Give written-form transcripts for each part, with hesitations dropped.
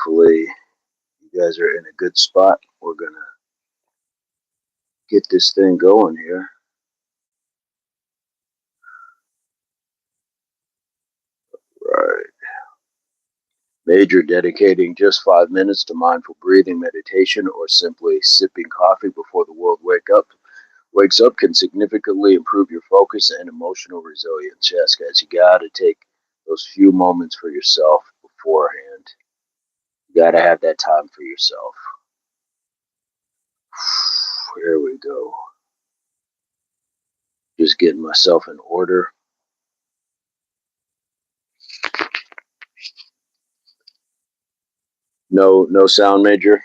Hopefully you guys are in a good spot. We're gonna get this thing going here. Right. Major dedicating just 5 minutes to mindful breathing meditation or simply sipping coffee before the world wakes up can significantly improve your focus and emotional resilience. Yes, guys, you gotta take those few moments for yourself beforehand. You gotta have that time for yourself. Here we go. Just getting myself in order. No sound, Major.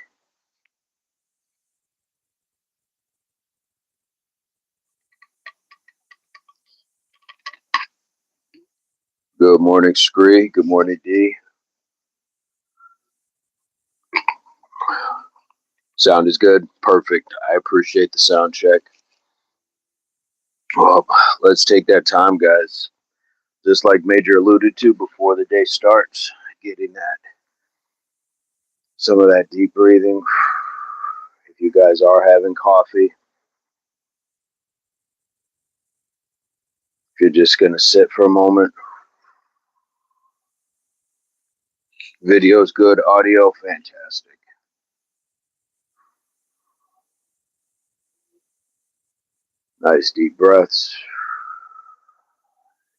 Good morning, Scree. Good morning, D. Sound is good. Perfect. I appreciate the sound check. Well, let's take that time, guys. Just like Major alluded to before the day starts, getting that some of that deep breathing. If you guys are having coffee, if you're just going to sit for a moment, video's good, audio fantastic. Nice deep breaths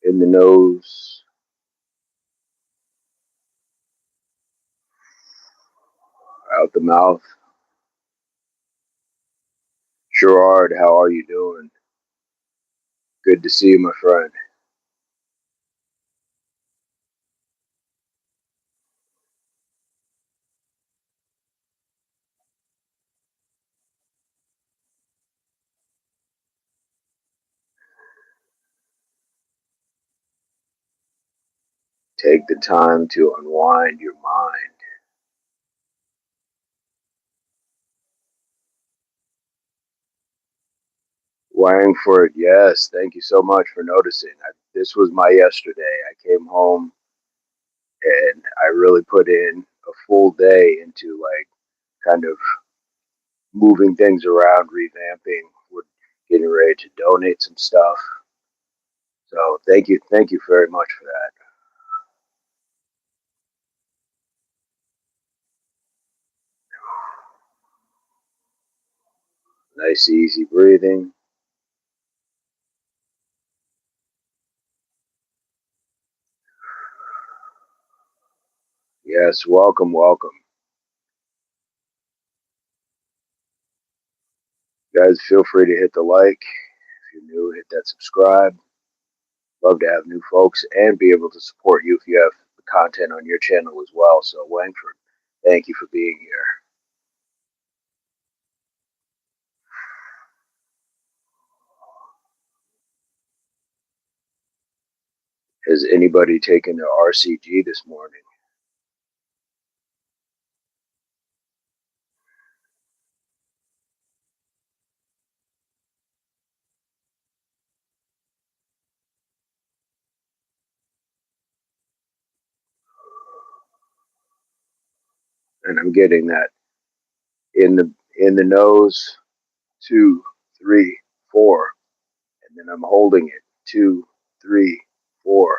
in the nose, out the mouth. Gerard, how are you doing? Good to see you, my friend. Take the time to unwind your mind. Wangford, yes, thank you so much for noticing. This was my yesterday. I came home and I really put in a full day into like kind of moving things around, revamping. We're getting ready to donate some stuff. So thank you very much for that. Nice, easy breathing. Yes, welcome, welcome. Guys, feel free to hit the like. If you're new, hit that subscribe. Love to have new folks and be able to support you if you have the content on your channel as well. So, Wangford, thank you for being here. Has anybody taken their RCG this morning? And I'm getting that in the nose, 2, 3, 4, and then I'm holding it, 2, 3, 4.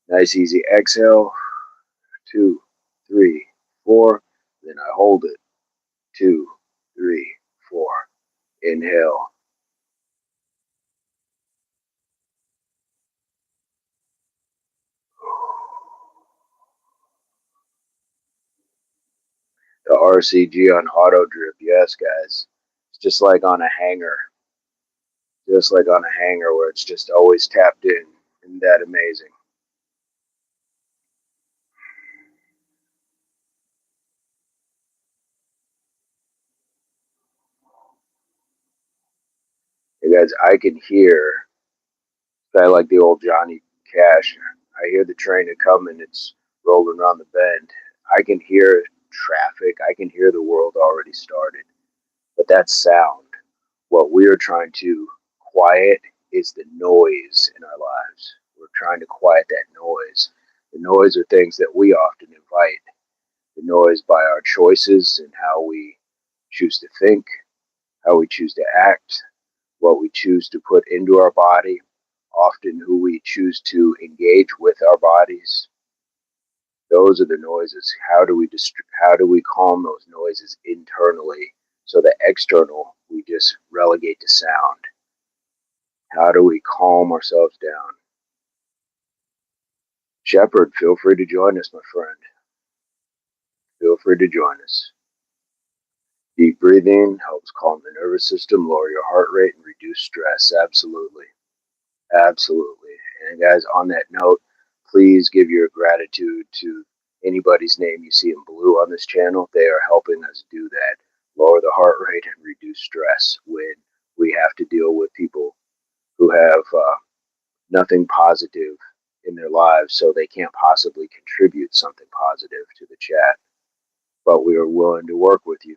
Nice easy exhale, 2, 3, 4. Then I hold it, 2, 3, 4. Inhale. The RCG on auto drip, yes, guys. It's just like on a hanger, just like on a hanger where it's just always tapped in. Isn't that amazing? Hey guys, I can hear, kind of like the old Johnny Cash. I hear the train a coming. It's rolling around the bend. I can hear traffic. I can hear the world already started. But that's sound. What we are trying to quiet is the noise in our lives. We're trying to quiet that noise. The noise are things that we often invite. The noise by our choices and how we choose to think, how we choose to act, what we choose to put into our body, often who we choose to engage with our bodies. Those are the noises. How do we calm those noises internally so the external we just relegate to sound? How do we calm ourselves down? Shepard, feel free to join us, my friend. Feel free to join us. Deep breathing helps calm the nervous system, lower your heart rate, and reduce stress. Absolutely. Absolutely. And guys, on that note, please give your gratitude to anybody's name you see in blue on this channel. They are helping us do that. Lower the heart rate and reduce stress when we have to deal with people who have nothing positive in their lives, so they can't possibly contribute something positive to the chat. But we are willing to work with you.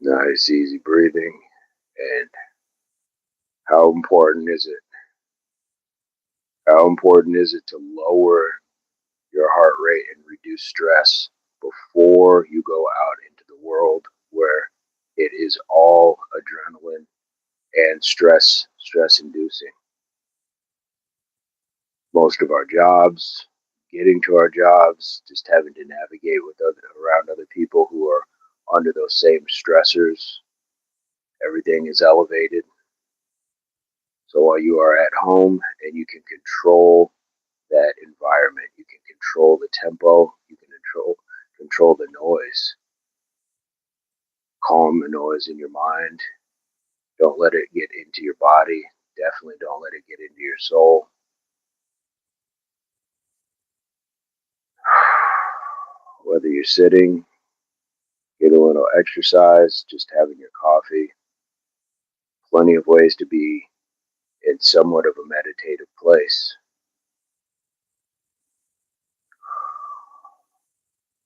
Nice, easy breathing. And how important is it? How important is it to lower your heart rate and reduce stress before you go out into the world where it is all adrenaline and stress inducing? Most of our jobs, getting to our jobs, just having to navigate with around other people who are under those same stressors. Everything is elevated. So while you are at home and you can control that environment, you can control the tempo, you can control the noise, calm the noise in your mind. Don't let it get into your body. Definitely don't let it get into your soul. Whether you're sitting, get a little exercise, just having your coffee. Plenty of ways to be in somewhat of a meditative place.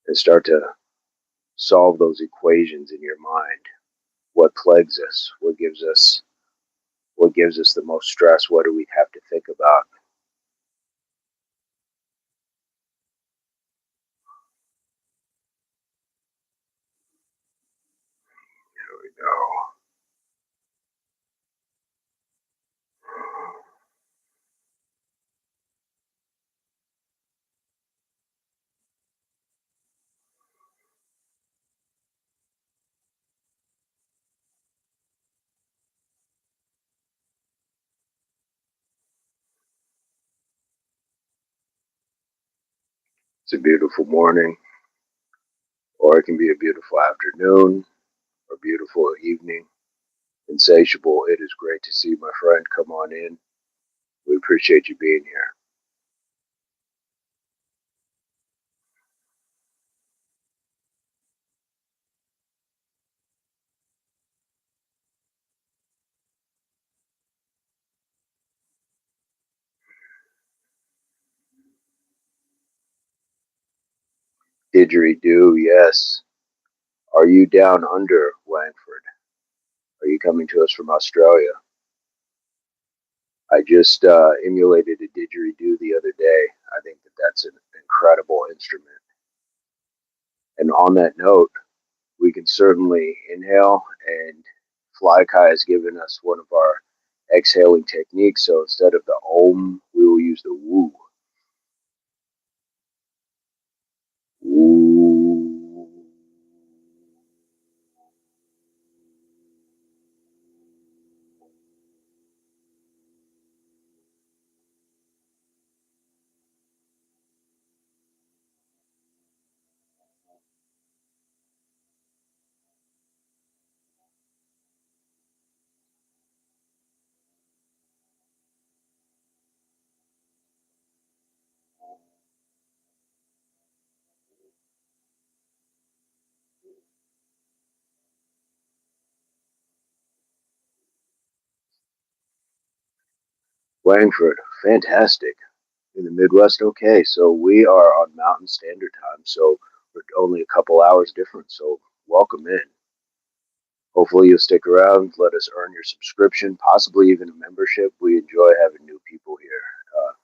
And start to solve those equations in your mind. What plagues us? What gives us the most stress? What do we have to think about? Here we go. It's a beautiful morning, or it can be a beautiful afternoon, or beautiful evening. Insatiable, it is great to see you, my friend. Come on in. We appreciate you being here. Didgeridoo, yes. Are you down under Langford? Are you coming to us from Australia? I just emulated a didgeridoo the other day. I think that that's an incredible instrument. And on that note, we can certainly inhale, and Flykai has given us one of our exhaling techniques. So instead of the Om, we will use the Woo. Woo. Wangford, fantastic. In the Midwest, okay. So we are on Mountain Standard Time, so we're only a couple hours different. So welcome in. Hopefully you'll stick around, let us earn your subscription, possibly even a membership. We enjoy having new people here.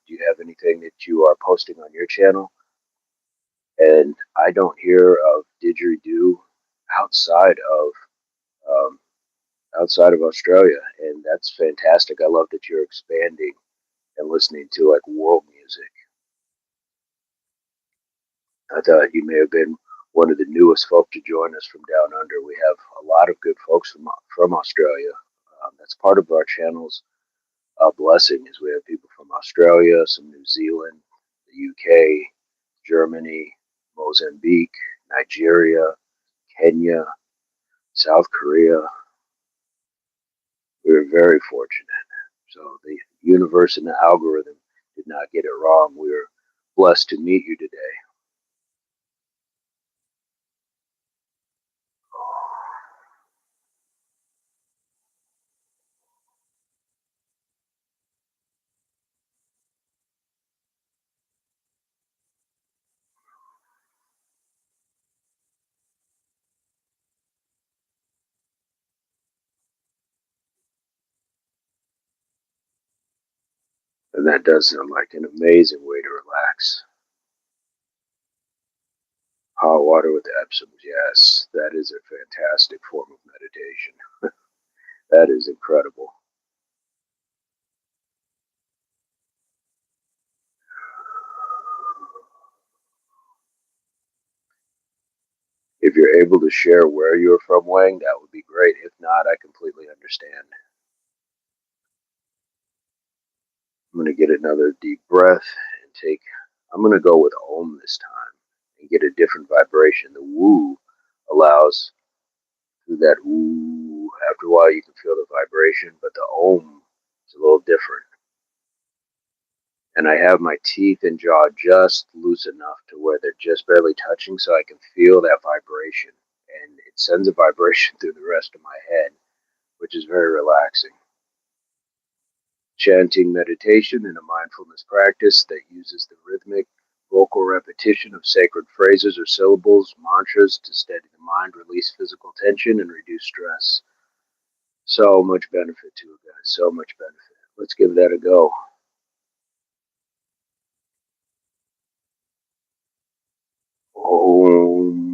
Do you have anything that you are posting on your channel? And I don't hear of didgeridoo outside of um, outside of Australia, and that's fantastic. I love that you're expanding and listening to like world music. I thought you may have been one of the newest folk to join us from down under. We have a lot of good folks from Australia. That's part of our channel's blessing is we have people from Australia, some New Zealand, the UK, Germany, Mozambique, Nigeria, Kenya, South Korea. We were very fortunate. So the universe and the algorithm did not get it wrong. We were blessed to meet you today. And that does sound like an amazing way to relax. Hot water with Epsom, yes, that is a fantastic form of meditation. That is incredible. If you're able to share where you're from, Wang, that would be great. If not, I completely understand. I'm going to get another deep breath and I'm going to go with Om this time and get a different vibration. The woo allows through that woo. After a while, you can feel the vibration, but the Om is a little different. And I have my teeth and jaw just loose enough to where they're just barely touching so I can feel that vibration. And it sends a vibration through the rest of my head, which is very relaxing. Chanting meditation and a mindfulness practice that uses the rhythmic vocal repetition of sacred phrases or syllables, mantras to steady the mind, release physical tension, and reduce stress. So much benefit to it, guys. So much benefit. Let's give that a go. Om.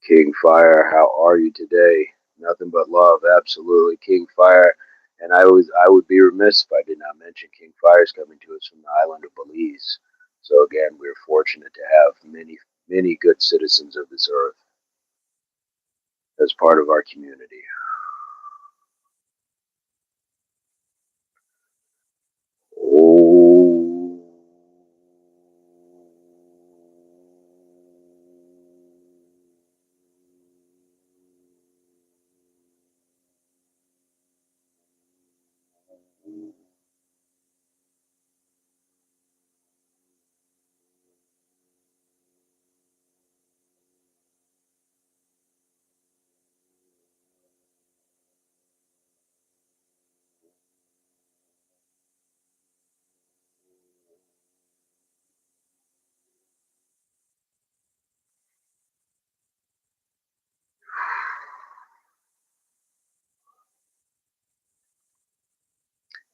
King Fire, how are you today? Nothing but love, absolutely, King Fire. And I would be remiss if I did not mention King Fire is coming to us from the island of Belize. So again, we're fortunate to have many good citizens of this earth as part of our community. Oh.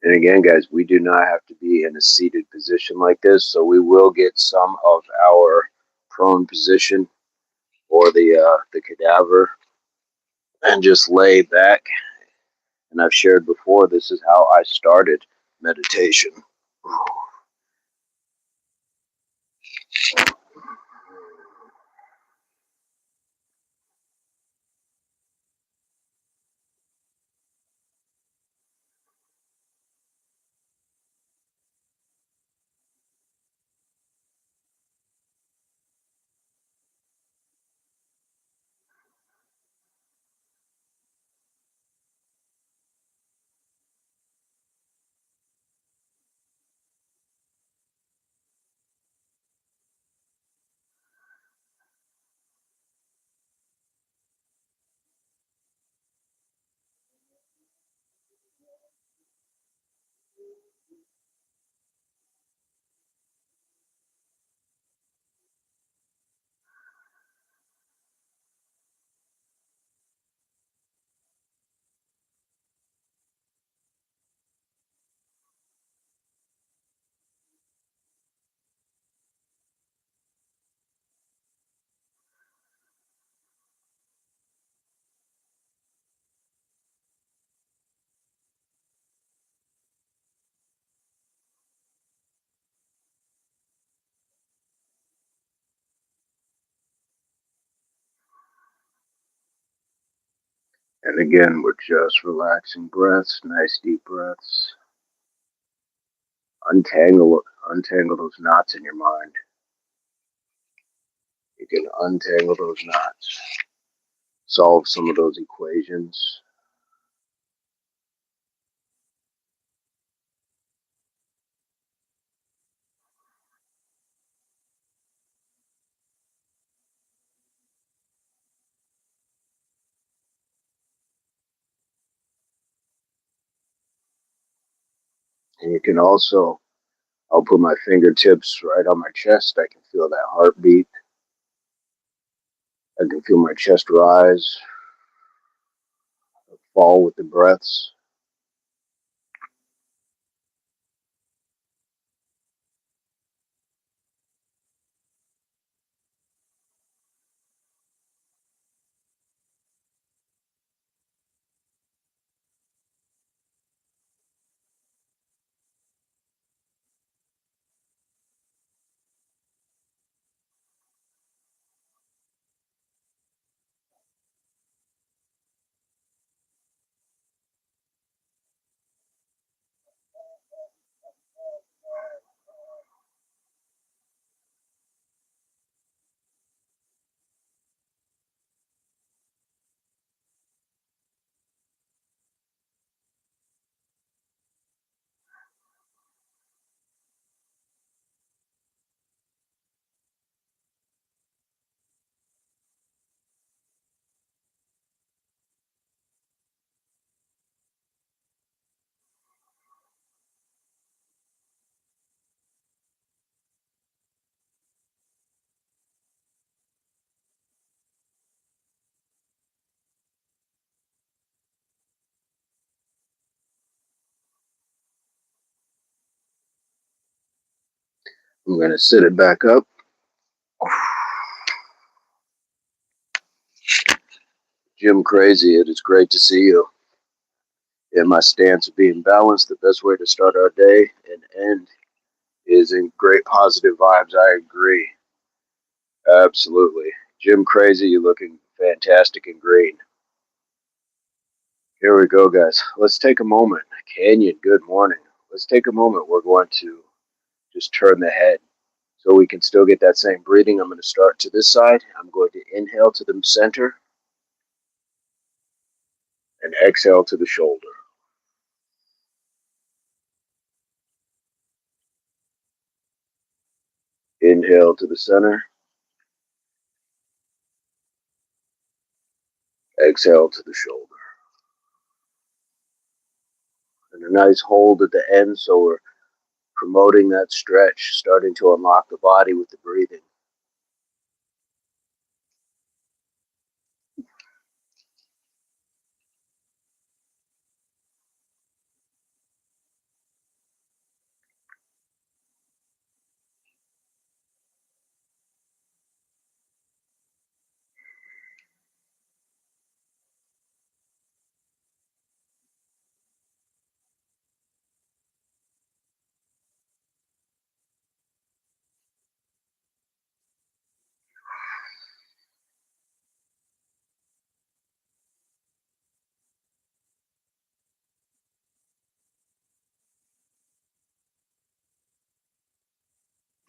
And again, guys, we do not have to be in a seated position like this, so we will get some of our prone position or the cadaver and just lay back. And I've shared before, this is how I started meditation. And again, we're just relaxing breaths, nice deep breaths. Untangle those knots in your mind. You can untangle those knots, solve some of those equations. And you can also, I'll put my fingertips right on my chest. I can feel that heartbeat. I can feel my chest rise, fall with the breaths. I'm going to sit it back up. Jim Crazy, it is great to see you. In my stance of being balanced, the best way to start our day and end is in great positive vibes. I agree. Absolutely. Jim Crazy, you're looking fantastic and green. Here we go, guys. Let's take a moment. Canyon, good morning. Let's take a moment. We're going to just turn the head so we can still get that same breathing. I'm going to start to this side. I'm going to inhale to the center and exhale to the shoulder. Inhale to the center, exhale to the shoulder. And a nice hold at the end, so we're promoting that stretch, starting to unlock the body with the breathing.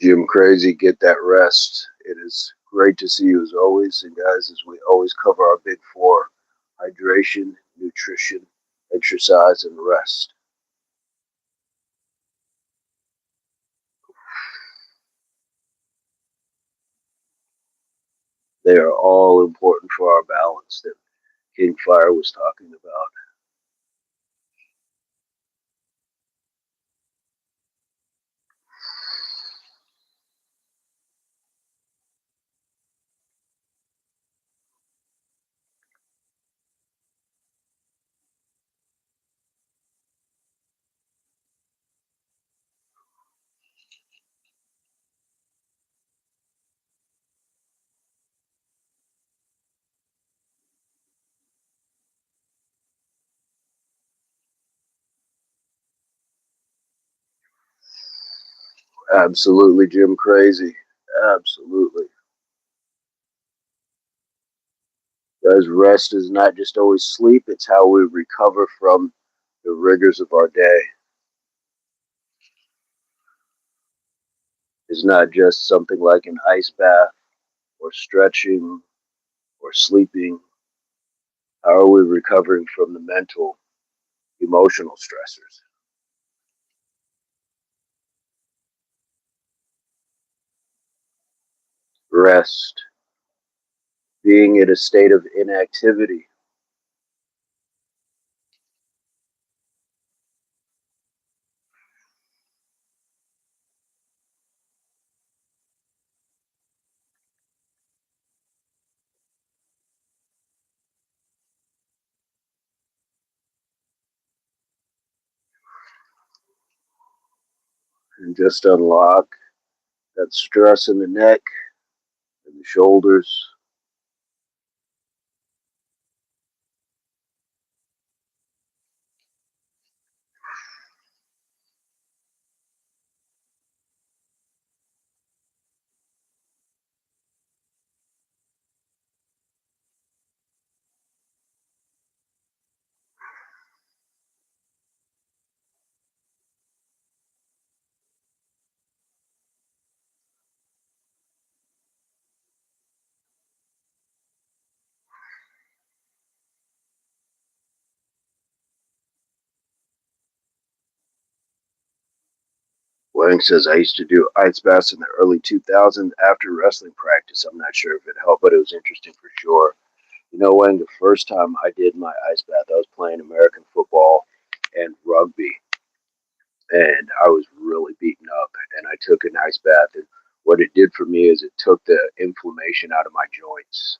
Jim Crazy, get that rest. It is great to see you as always. And guys, as we always cover our big four: hydration, nutrition, exercise, and rest. They are all important for our balance that King Fire was talking about. Absolutely, Jim Crazy. Absolutely. As rest is not just always sleep, it's how we recover from the rigors of our day. It's not just something like an ice bath or stretching or sleeping. How are we recovering from the mental, emotional stressors? Rest, being in a state of inactivity, and just unlock that stress in the neck and the shoulders, Wang says, I used to do ice baths in the early 2000s after wrestling practice. I'm not sure if it helped, but it was interesting for sure. You know, Wang, the first time I did my ice bath, I was playing American football and rugby, and I was really beaten up. And I took an ice bath, and what it did for me is it took the inflammation out of my joints,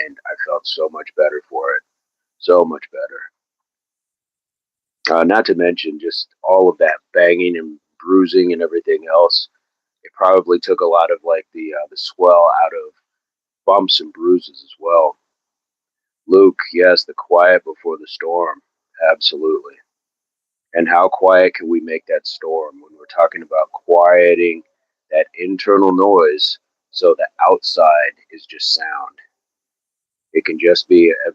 and I felt so much better for it. So much better. Not to mention just all of that banging and bruising and everything else. It probably took a lot of like the swell out of bumps and bruises as well. Luke, yes, the quiet before the storm, absolutely. And how quiet can we make that storm when we're talking about quieting that internal noise so the outside is just sound? It can just be a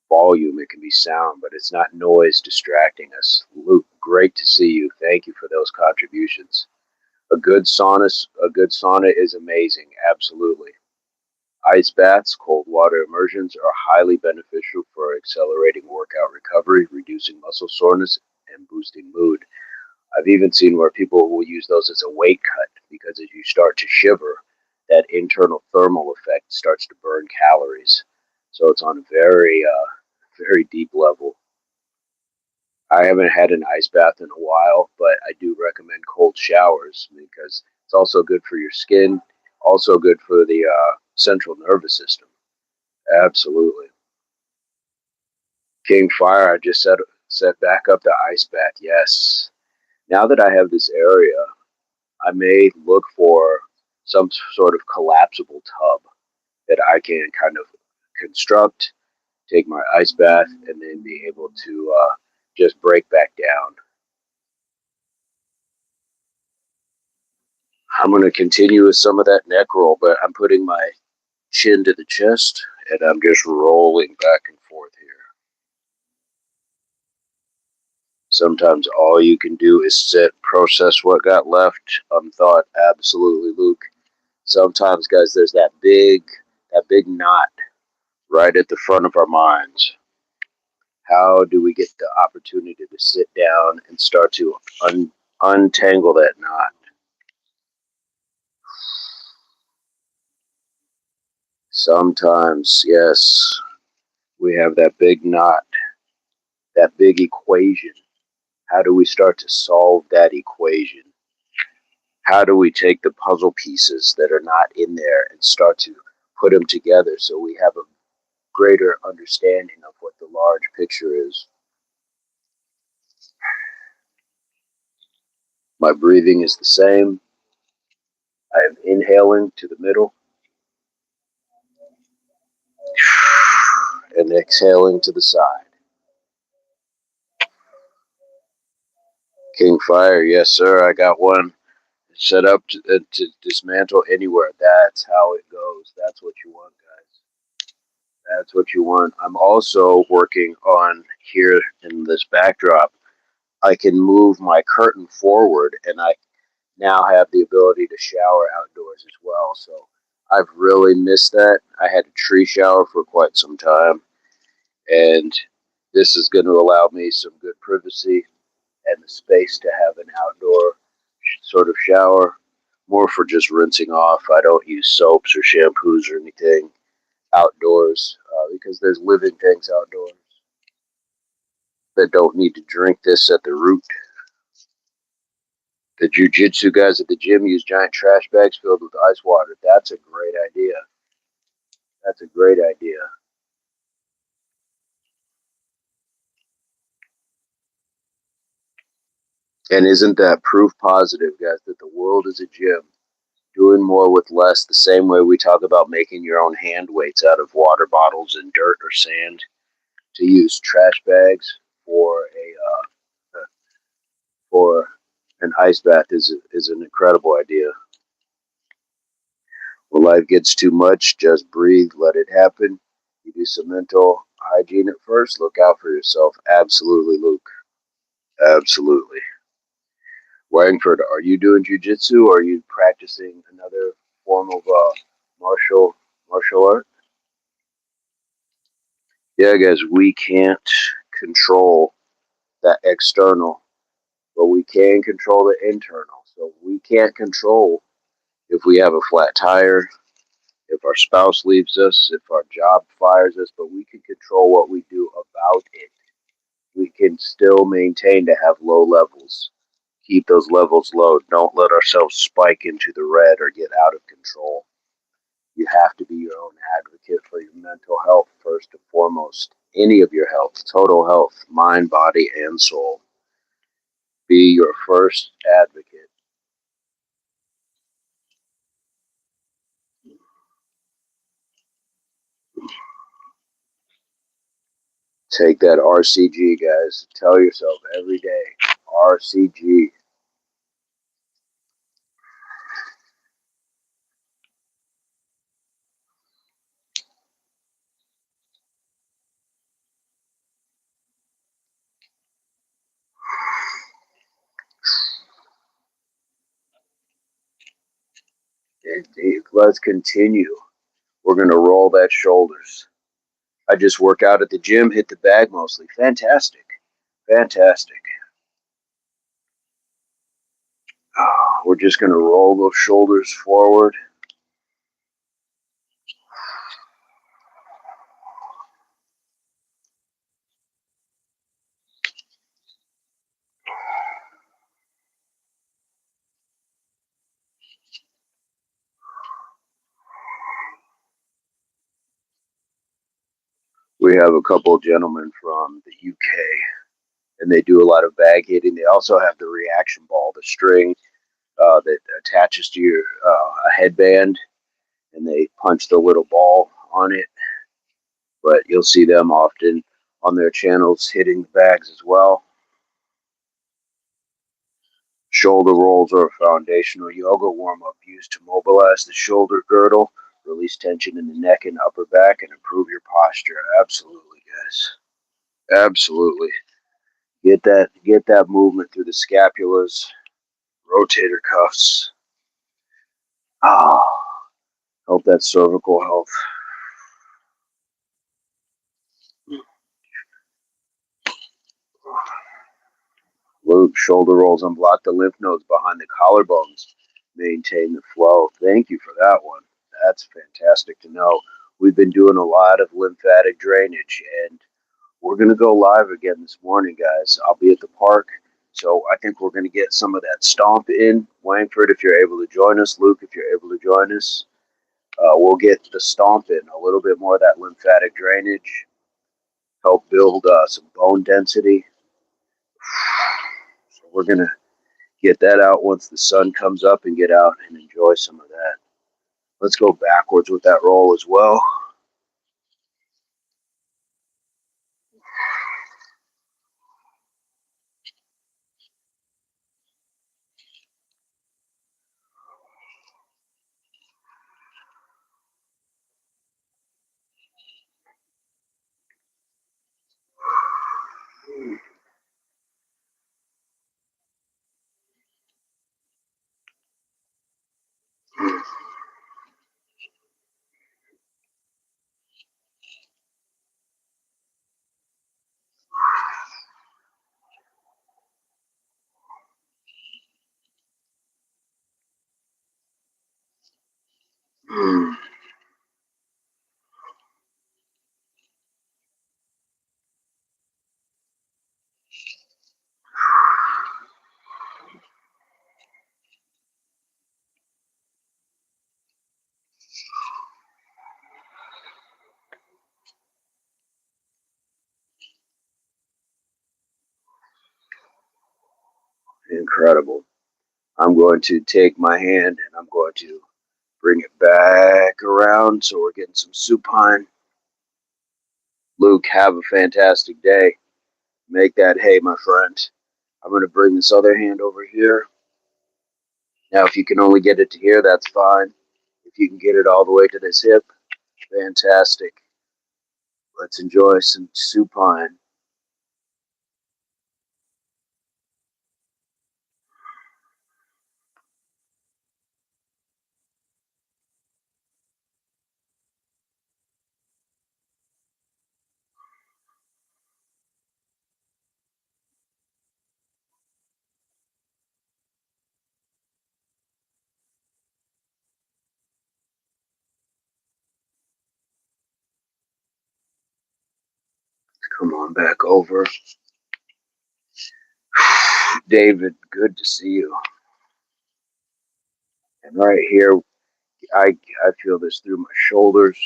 volume, it can be sound, but it's not noise distracting us. Luke, great to see you. Thank you for those contributions. A good sauna is amazing, absolutely. Ice baths, cold water immersions are highly beneficial for accelerating workout recovery, reducing muscle soreness, and boosting mood. I've even seen where people will use those as a weight cut because as you start to shiver, that internal thermal effect starts to burn calories. So it's on a very deep level. I haven't had an ice bath in a while, but I do recommend cold showers because it's also good for your skin, also good for the central nervous system. Absolutely. King Fire, I just set back up the ice bath. Yes. Now that I have this area, I may look for some sort of collapsible tub that I can kind of construct, take my ice bath, and then be able to just break back down. I'm going to continue with some of that neck roll, but I'm putting my chin to the chest and I'm just rolling back and forth here. Sometimes all you can do is sit, process what got left unthought. Absolutely, Luke. Sometimes, guys, there's that big knot right at the front of our minds. How do we get the opportunity to sit down and start to untangle that knot? Sometimes, yes, we have that big knot, that big equation. How do we start to solve that equation? How do we take the puzzle pieces that are not in there and start to put them together so we have a greater understanding of what the large picture is? My breathing is the same. I am inhaling to the middle and exhaling to the side. King Fire, yes, sir. I got one set up to dismantle anywhere. That's how it goes. That's what you want, guys. That's what you want. I'm also working on here in this backdrop. I can move my curtain forward, and I now have the ability to shower outdoors as well. So I've really missed that. I had a tree shower for quite some time, and this is going to allow me some good privacy and the space to have an outdoor sort of shower, more for just rinsing off. I don't use soaps or shampoos or anything outdoors because there's living things outdoors that don't need to drink this at the root. The jujitsu guys at the gym use giant trash bags filled with ice water. That's a great idea. That's a great idea. And isn't that proof positive, guys, that the world is a gym? Doing more with less, the same way we talk about making your own hand weights out of water bottles and dirt or sand. To use trash bags for an ice bath is an incredible idea. When life gets too much, just breathe, let it happen. You do some mental hygiene at first. Look out for yourself. Absolutely, Luke. Absolutely. Wangford, are you doing jujitsu or are you practicing another form of martial art? Yeah, guys, we can't control that external, but we can control the internal. So we can't control if we have a flat tire, if our spouse leaves us, if our job fires us, but we can control what we do about it. We can still maintain to have low levels. Keep those levels low. Don't let ourselves spike into the red or get out of control. You have to be your own advocate for your mental health first and foremost. Any of your health, total health, mind, body, and soul. Be your first advocate. Take that RCG, guys. Tell yourself every day, RCG. Let's continue. We're going to roll that shoulders. I just work out at the gym, hit the bag mostly. Fantastic. Fantastic. We're just going to roll those shoulders forward. We have a couple of gentlemen from the UK, and they do a lot of bag hitting. They also have the reaction ball, the string that attaches to your headband, and they punch the little ball on it. But you'll see them often on their channels hitting the bags as well. Shoulder rolls are a foundational yoga warm-up used to mobilize the shoulder girdle, release tension in the neck and upper back, and improve your posture. Absolutely, guys. Absolutely. Get that movement through the scapulas, rotator cuffs. Ah, help that cervical health. Luke, shoulder rolls unblock the lymph nodes behind the collarbones. Maintain the flow. Thank you for that one. That's fantastic to know. We've been doing a lot of lymphatic drainage, and we're going to go live again this morning, guys. I'll be at the park, so I think we're going to get some of that stomp in. Wangford, if you're able to join us. Luke, if you're able to join us. We'll get the stomp in, a little bit more of that lymphatic drainage, help build some bone density. So we're going to get that out once the sun comes up and get out and enjoy some of that. Let's go backwards with that roll as well. Incredible. I'm going to take my hand and I'm going to bring it back around so we're getting some supine. Luke, have a fantastic day. Make that hay, my friend. I'm going to bring this other hand over here. Now, if you can only get it to here, that's fine. If you can get it all the way to this hip, fantastic. Let's enjoy some supine. Come on back over. David, good to see you. And right here, I feel this through my shoulders,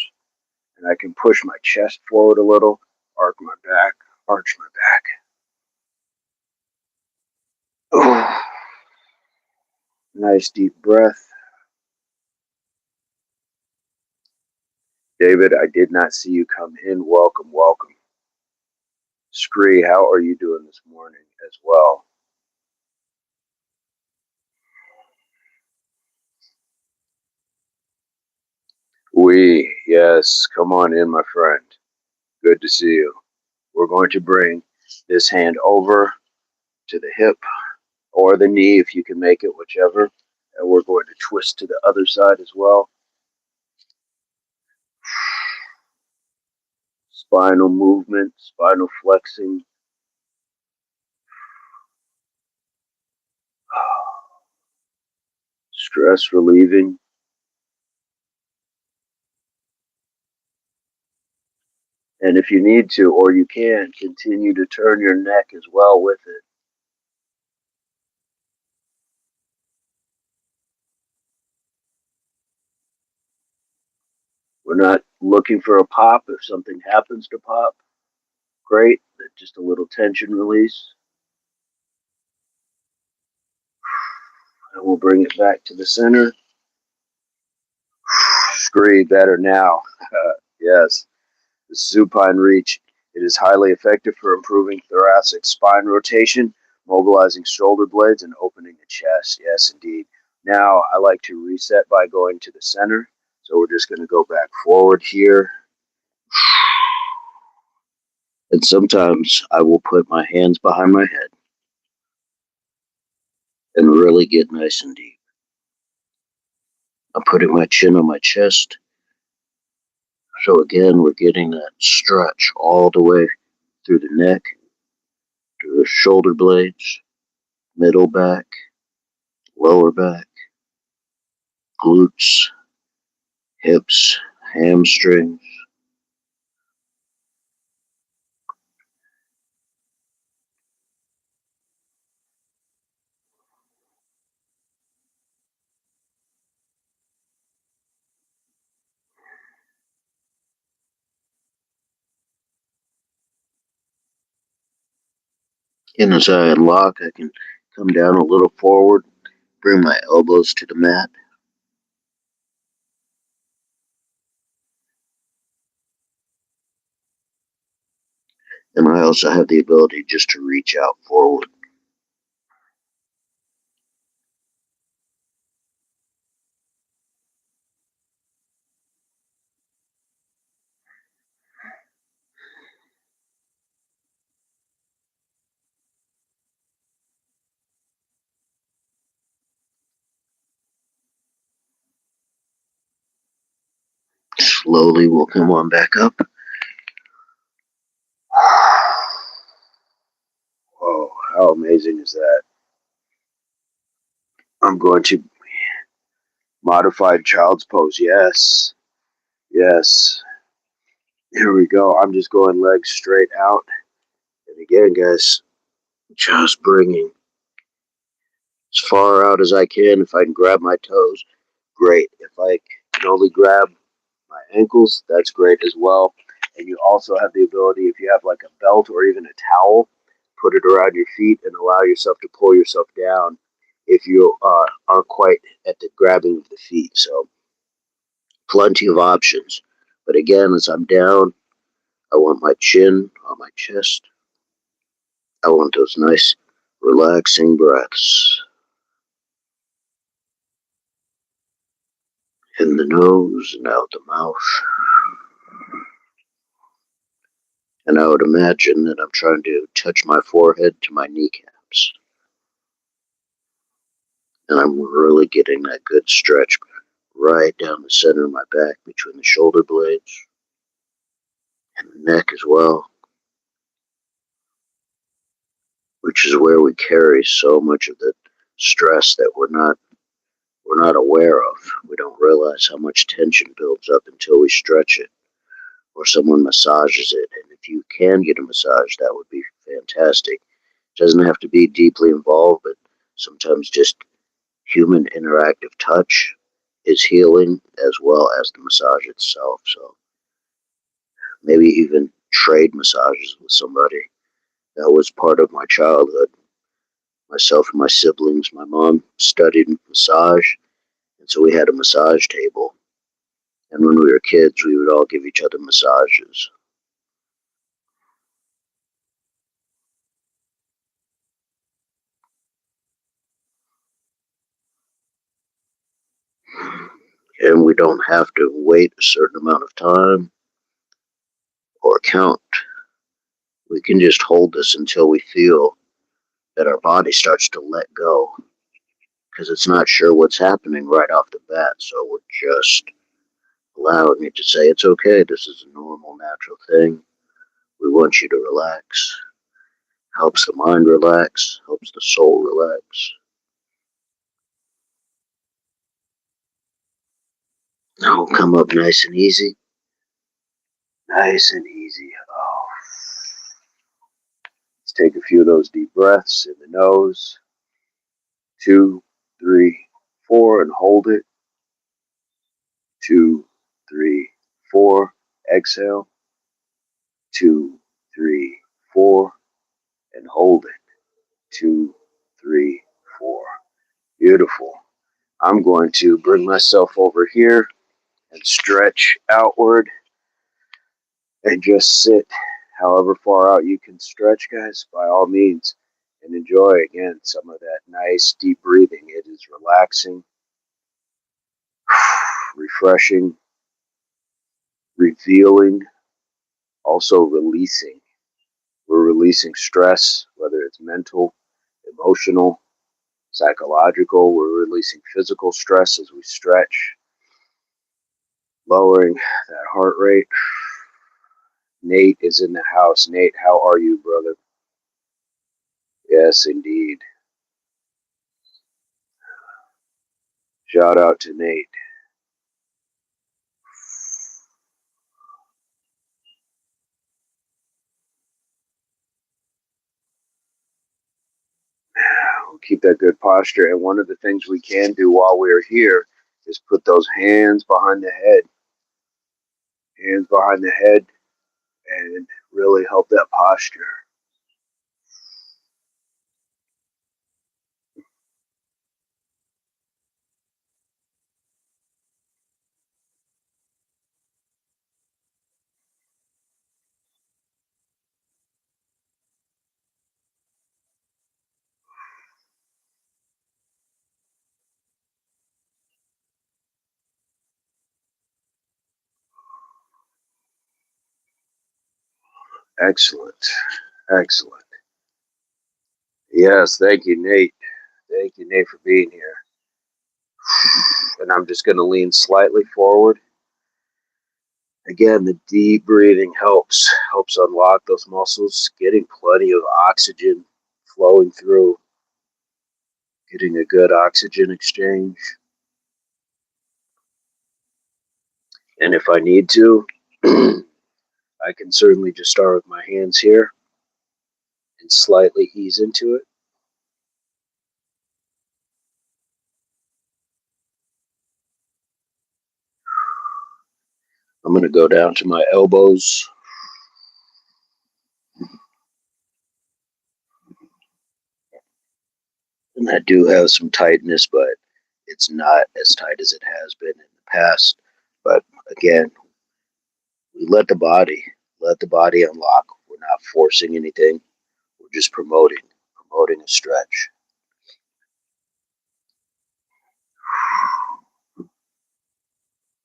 and I can push my chest forward a little, arch my back, arch my back. Oh, nice deep breath. David, I did not see you come in. Welcome, welcome. Scree, how are you doing this morning as well? Yes, come on in, my friend. Good to see you. We're going to bring this hand over to the hip or the knee if you can make it, whichever. And we're going to twist to the other side as well. Spinal movement, spinal flexing. Stress relieving. And if you need to, or you can, continue to turn your neck as well with it. We're not looking for a pop. If something happens to pop, great. Just a little tension release. And we'll bring it back to the center. Scree, better now. Yes. The supine reach. It is highly effective for improving thoracic spine rotation, mobilizing shoulder blades, and opening the chest. Yes, indeed. Now, I like to reset by going to the center. So we're just going to go back forward here. And sometimes I will put my hands behind my head and really get nice and deep. I'm putting my chin on my chest. So again, we're getting that stretch all the way through the neck, to the shoulder blades, middle back, lower back, glutes, hips, hamstrings. And as I unlock, I can come down a little forward, bring my elbows to the mat. And I also have the ability just to reach out forward. Slowly, we'll come on back up. Oh, how amazing is that? I'm going to Modified child's pose. Yes. Yes. Here we go. I'm just going legs straight out. And again, guys, just bringing as far out as I can. If I can grab my toes, great. If I can only grab my ankles, that's great as well. And you also have the ability, if you have like a belt or even a towel, put it around your feet and allow yourself to pull yourself down if you aren't quite at the grabbing of the feet. So plenty of options. But again, as I'm down, I want my chin on my chest. I want those nice, relaxing breaths in the nose and out the mouth. And I would imagine that I'm trying to touch my forehead to my kneecaps. And I'm really getting that good stretch right down the center of my back between the shoulder blades and the neck as well, which is where we carry so much of the stress that we're not aware of. We don't realize how much tension builds up until we stretch it or someone massages it. And if you can get a massage, that would be fantastic. It doesn't have to be deeply involved, but sometimes just human interactive touch is healing as well as the massage itself. So maybe even trade massages with somebody. That was part of my childhood. Myself and my siblings, my mom studied massage, and so we had a massage table. And when we were kids, we would all give each other massages. And we don't have to wait a certain amount of time or count. We can just hold this until we feel that our body starts to let go because it's not sure what's happening right off the bat. So we're just allowing it to say, it's okay, this is a normal, natural thing. We want you to relax. Helps the mind relax, helps the soul relax. Now we'll come up nice and easy. Nice and easy. Oh. Let's take a few of those deep breaths in the nose. 2, 3, 4, and hold it. 2, 3, 4. Exhale. 2, 3, 4, and hold it. 2, 3, 4. Beautiful. I'm going to bring myself over here and stretch outward and just sit however far out you can stretch, guys, by all means, and enjoy again some of that nice deep breathing. It is relaxing, refreshing, revealing, also releasing. We're releasing stress, whether it's mental, emotional, psychological. We're releasing physical stress as we stretch, lowering that heart rate. Nate is in the house. Nate, how are you, brother? Yes, indeed. Shout out to Nate. We'll keep that good posture. And one of the things we can do while we're here is put those hands behind the head. Hands behind the head and really help that posture. Excellent. Excellent. Yes, thank you, Nate. Thank you, Nate, for being here. And I'm just going to lean slightly forward. Again, the deep breathing helps unlock those muscles, getting plenty of oxygen flowing through, getting a good oxygen exchange. And if I need to, I can certainly just start with my hands here and slightly ease into it. I'm going to go down to my elbows. And I do have some tightness, but it's not as tight as it has been in the past. But again, we let the body unlock. We're not forcing anything. We're just promoting a stretch.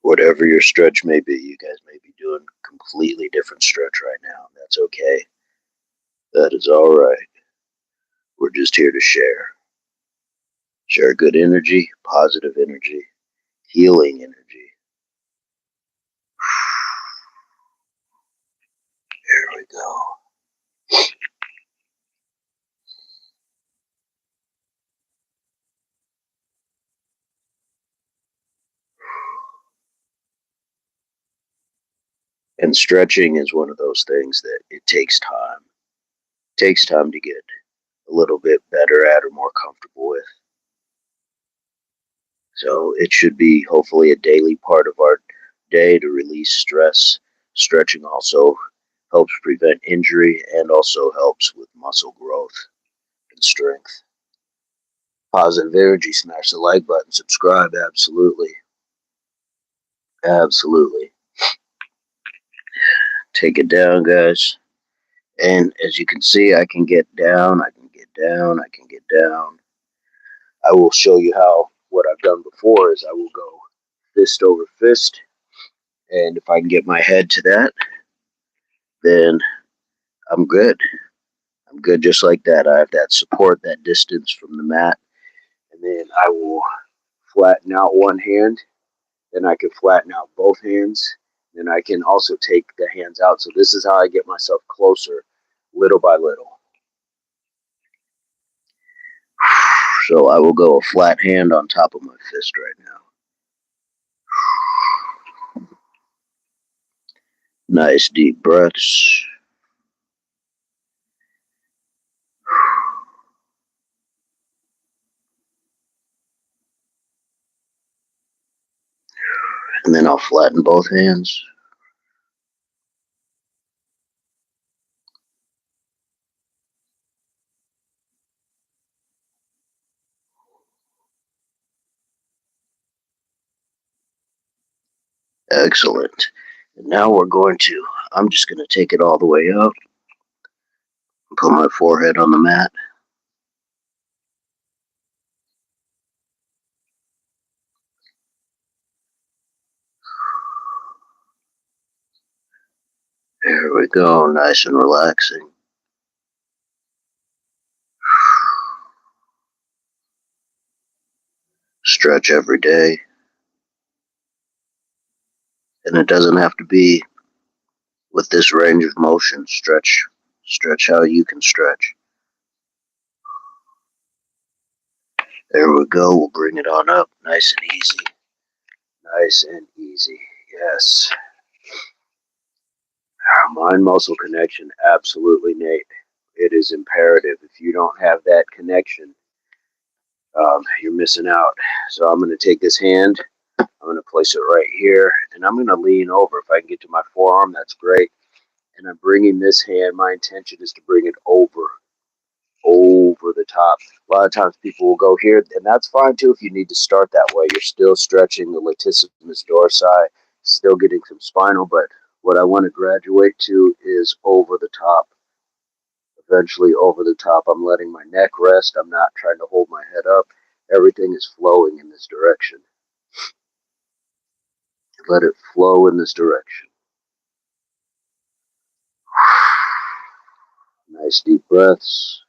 Whatever your stretch may be, you guys may be doing completely different stretch right now. That's okay. That is all right. We're just here to share. Share good energy, positive energy, healing energy. Here we go. And stretching is one of those things that it takes time. It takes time to get a little bit better at or more comfortable with. So it should be hopefully a daily part of our day to release stress. Stretching also helps prevent injury and also helps with muscle growth and strength. Positive energy, smash the like button, subscribe, absolutely. Absolutely. Take it down, guys. And as you can see, I can get down, I can get down, I can get down. I will show you how what I've done before is I will go fist over fist. And if I can get my head to that, then I'm good. I'm good just like that. I have that support, that distance from the mat. And then I will flatten out one hand. Then I can flatten out both hands. Then I can also take the hands out. So this is how I get myself closer little by little. So I will go a flat hand on top of my fist right now. Nice deep breaths. And then I'll flatten both hands. Excellent. And now I'm just going to take it all the way up. Put my forehead on the mat. There we go. Nice and relaxing. Stretch every day. And it doesn't have to be with this range of motion. Stretch how you can stretch. There we go. We'll bring it on up. Nice and easy. Nice and easy. Yes. Mind muscle connection. Absolutely, Nate. It is imperative. If you don't have that connection, you're missing out. So I'm going to take this hand. I'm going to place it right here. And I'm going to lean over. If I can get to my forearm, that's great. And I'm bringing this hand. My intention is to bring it over the top. A lot of times people will go here, and that's fine too if you need to start that way. You're still stretching the latissimus dorsi, still getting some spinal, but what I want to graduate to is over the top. Eventually over the top, I'm letting my neck rest. I'm not trying to hold my head up. Everything is flowing in this direction. Let it flow in this direction. Nice deep breaths.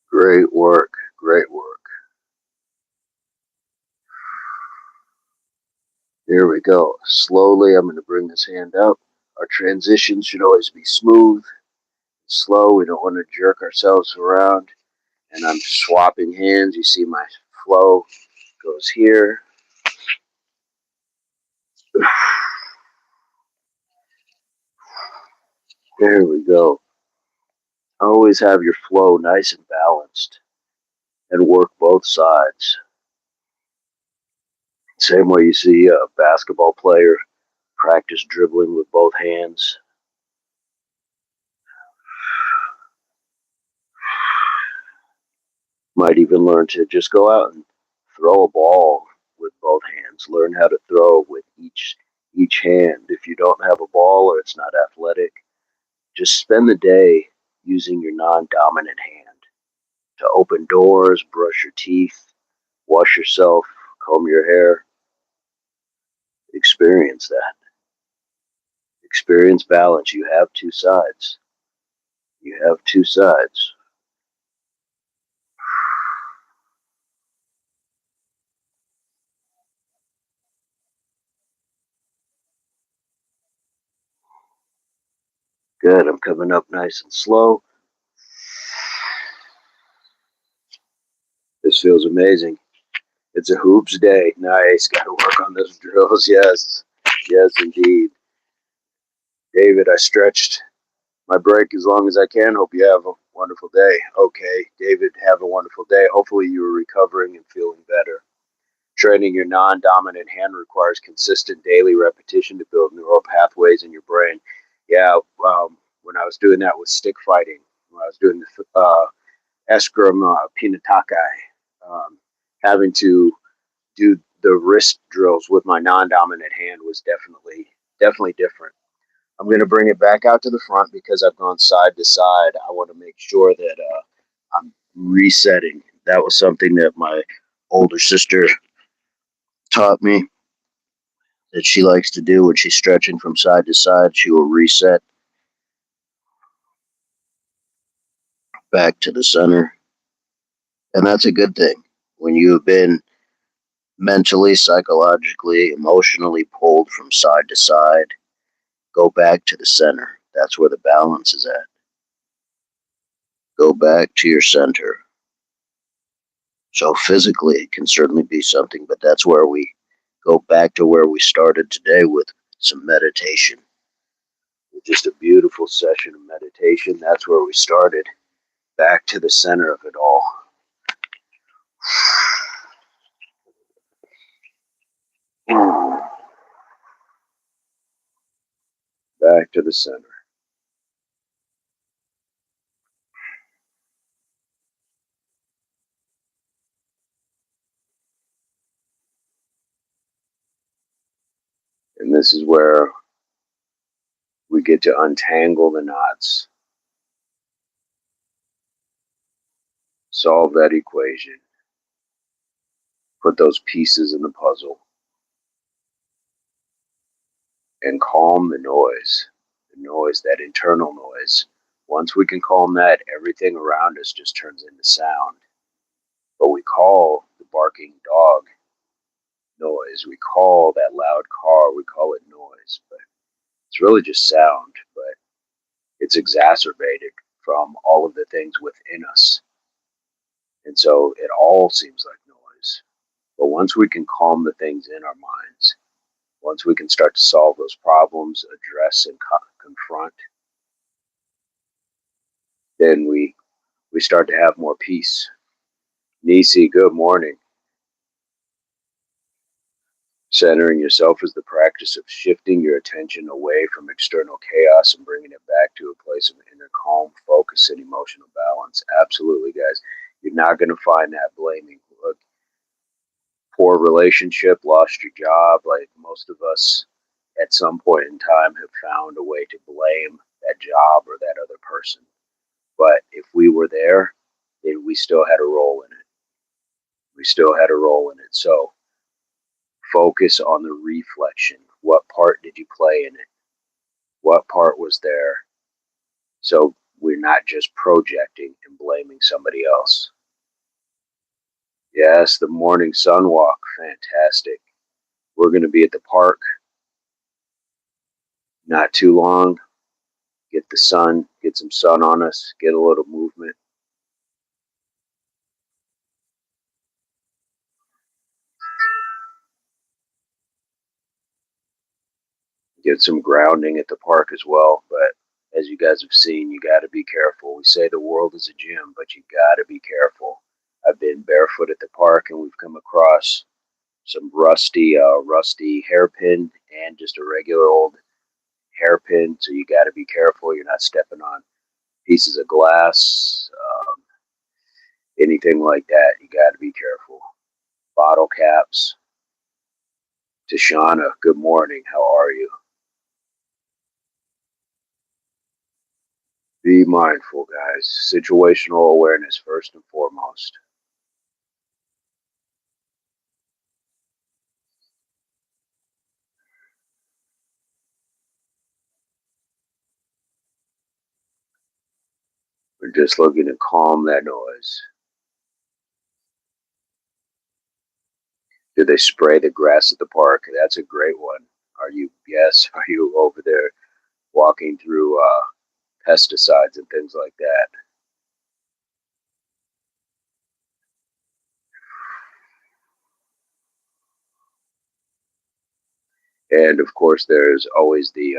Great work. Great work. Here we go. Slowly, I'm going to bring this hand up. Our transitions should always be smooth, slow. We don't want to jerk ourselves around. And I'm swapping hands. You see my flow goes here. There we go. Always have your flow nice and balanced and work both sides. Same way you see a basketball player practice dribbling with both hands. Might even learn to just go out and throw a ball with both hands. Learn how to throw with each hand. If you don't have a ball or it's not athletic, just spend the day using your non-dominant hand to open doors, brush your teeth, wash yourself, comb your hair. Experience that. Experience balance. You have two sides. You have two sides. Good. I'm coming up nice and slow. This feels amazing. It's a hoops day. Nice. Got to work on those drills. Yes. Yes, indeed. David, I stretched my break as long as I can. Hope you have a wonderful day. Okay. David, have a wonderful day. Hopefully you are recovering and feeling better. Training your non-dominant hand requires consistent daily repetition to build neural pathways in your brain. Yeah, when I was doing that with stick fighting, when I was doing the Eskrima Pinatakai, having to do the wrist drills with my non-dominant hand was definitely different. I'm going to bring it back out to the front because I've gone side to side. I want to make sure that I'm resetting. That was something that my older sister taught me that she likes to do when she's stretching from side to side. She will reset back to the center. And that's a good thing. When you have been mentally, psychologically, emotionally pulled from side to side, go back to the center. That's where the balance is at. Go back to your center. So physically, it can certainly be something, but that's where we go back to where we started today with some meditation. Just a beautiful session of meditation. That's where we started. Back to the center of it all. Back to the center. And this is where we get to untangle the knots, solve that equation, put those pieces in the puzzle, and calm the noise, that internal noise. Once we can calm that, everything around us just turns into sound. But we call the barking dog noise. We call that loud car, we call it noise. But it's really just sound, but it's exacerbated from all of the things within us. And so it all seems like noise. But once we can calm the things in our minds, once we can start to solve those problems, address and confront, then we start to have more peace. Nisi, good morning. Centering yourself is the practice of shifting your attention away from external chaos and bringing it back to a place of inner calm, focus, and emotional balance. Absolutely, guys. You're not going to find that blaming. Look, poor relationship, lost your job, like most of us at some point in time have found a way to blame that job or that other person. But if we were there, then we still had a role in it. We still had a role in it. So focus on the reflection. What part did you play in it? What part was there? So we're not just projecting and blaming somebody else. Yes, the morning sun walk, fantastic. We're going to be at the park not too long. Get the sun, get some sun on us, get a little movement. Get some grounding at the park as well. But as you guys have seen, you got to be careful. We say the world is a gym, but you got to be careful. I've been barefoot at the park, and we've come across some rusty hairpin and just a regular old hairpin. So you got to be careful. You're not stepping on pieces of glass, anything like that. You got to be careful. Bottle caps. Tashana, good morning. How are you? Be mindful, guys. Situational awareness first and foremost. We're just looking to calm that noise. Do they spray the grass at the park? That's a great one. Yes, are you over there walking through pesticides and things like that? And of course, there's always the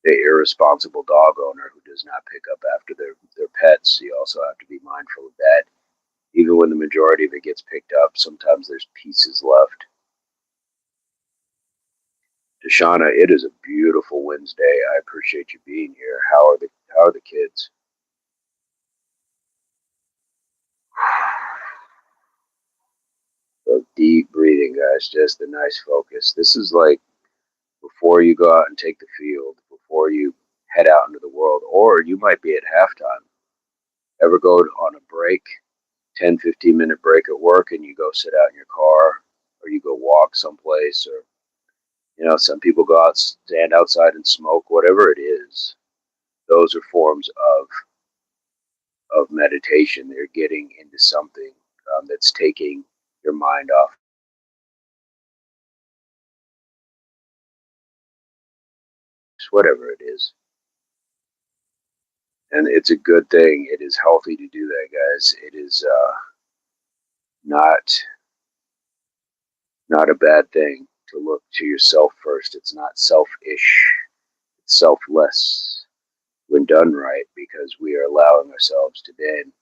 irresponsible dog owner who does not pick up after their pets. You also have to be mindful of that. Even when the majority of it gets picked up, sometimes there's pieces left. Deshauna, it is a beautiful Wednesday. I appreciate you being here. How are the kids? So deep breathing, guys. Just a nice focus. This is like before you go out and take the field, before you head out into the world, or you might be at halftime. Ever go on a break, 10, 15-minute break at work, and you go sit out in your car, or you go walk someplace, or some people go out, stand outside and smoke, whatever it is. Those are forms of meditation. They're getting into something that's taking your mind off whatever it is. And it's a good thing. It is healthy to do that, guys. It is not not a bad thing to look to yourself first. It's not selfish. It's selfless when done right, because we are allowing ourselves to then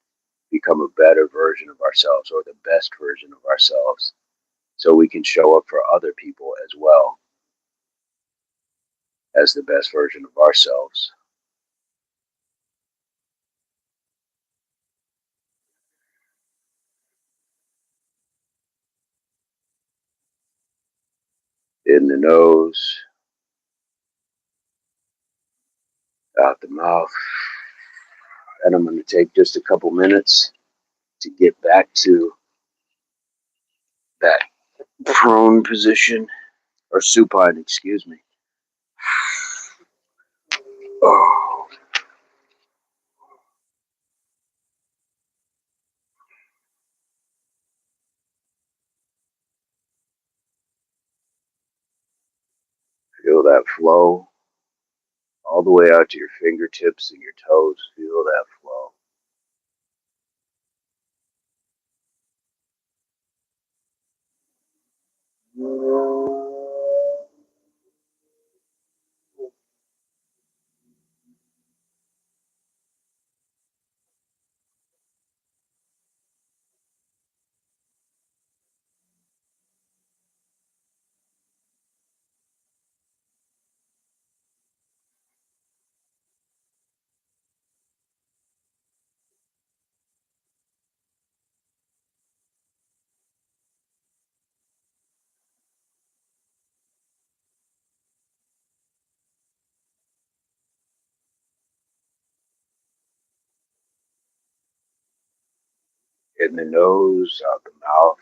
become a better version of ourselves, or the best version of ourselves, so we can show up for other people as well as the best version of ourselves. In the nose, out the mouth. And I'm going to take just a couple minutes to get back to that prone position, or supine, excuse me. Oh, feel that flow all the way out to your fingertips and your toes. Feel that flow. In the nose, out the mouth,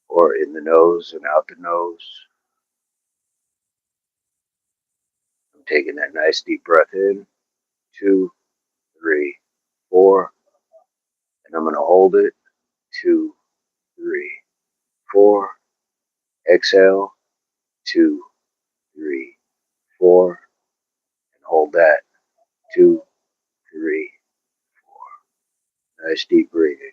or in the nose and out the nose. I'm taking that nice deep breath in. 2, 3, 4. And I'm going to hold it. 2, 3, 4. Exhale. 2, 3, 4. And hold that. 2, 3, 4. Nice deep breathing.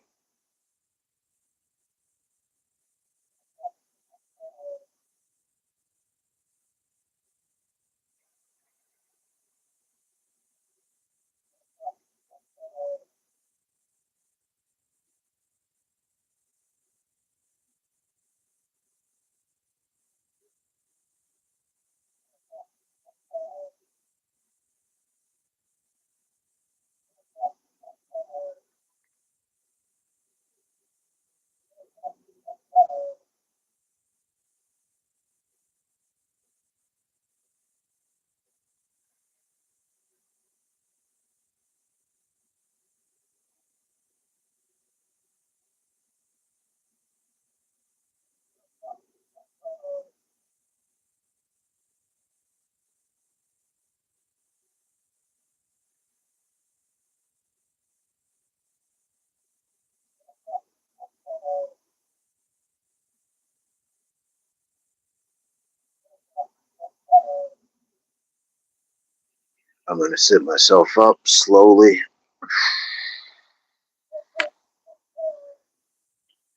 I'm going to sit myself up slowly.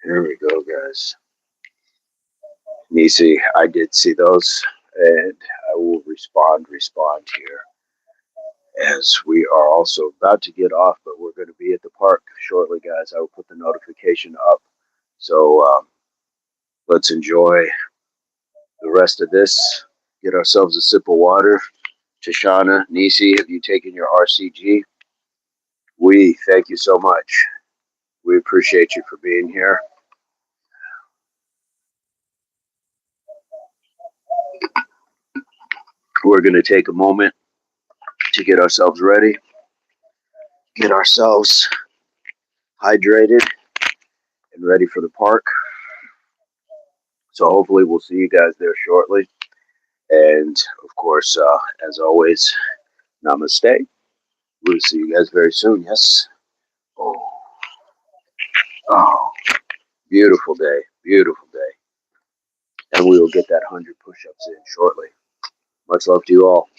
Here we go, guys. Nisi, I did see those, and I will respond here. As we are also about to get off, but we're going to be at the park shortly, guys. I will put the notification up. So let's enjoy the rest of this. Get ourselves a sip of water. Tashana, Nisi, have you taken your RCG? We thank you so much. We appreciate you for being here. We're going to take a moment to get ourselves ready, get ourselves hydrated and ready for the park. So hopefully we'll see you guys there shortly. And of course, as always, namaste. We'll see you guys very soon. Yes. Oh, oh, beautiful day. Beautiful day. And we will get that 100 push-ups in shortly. Much love to you all.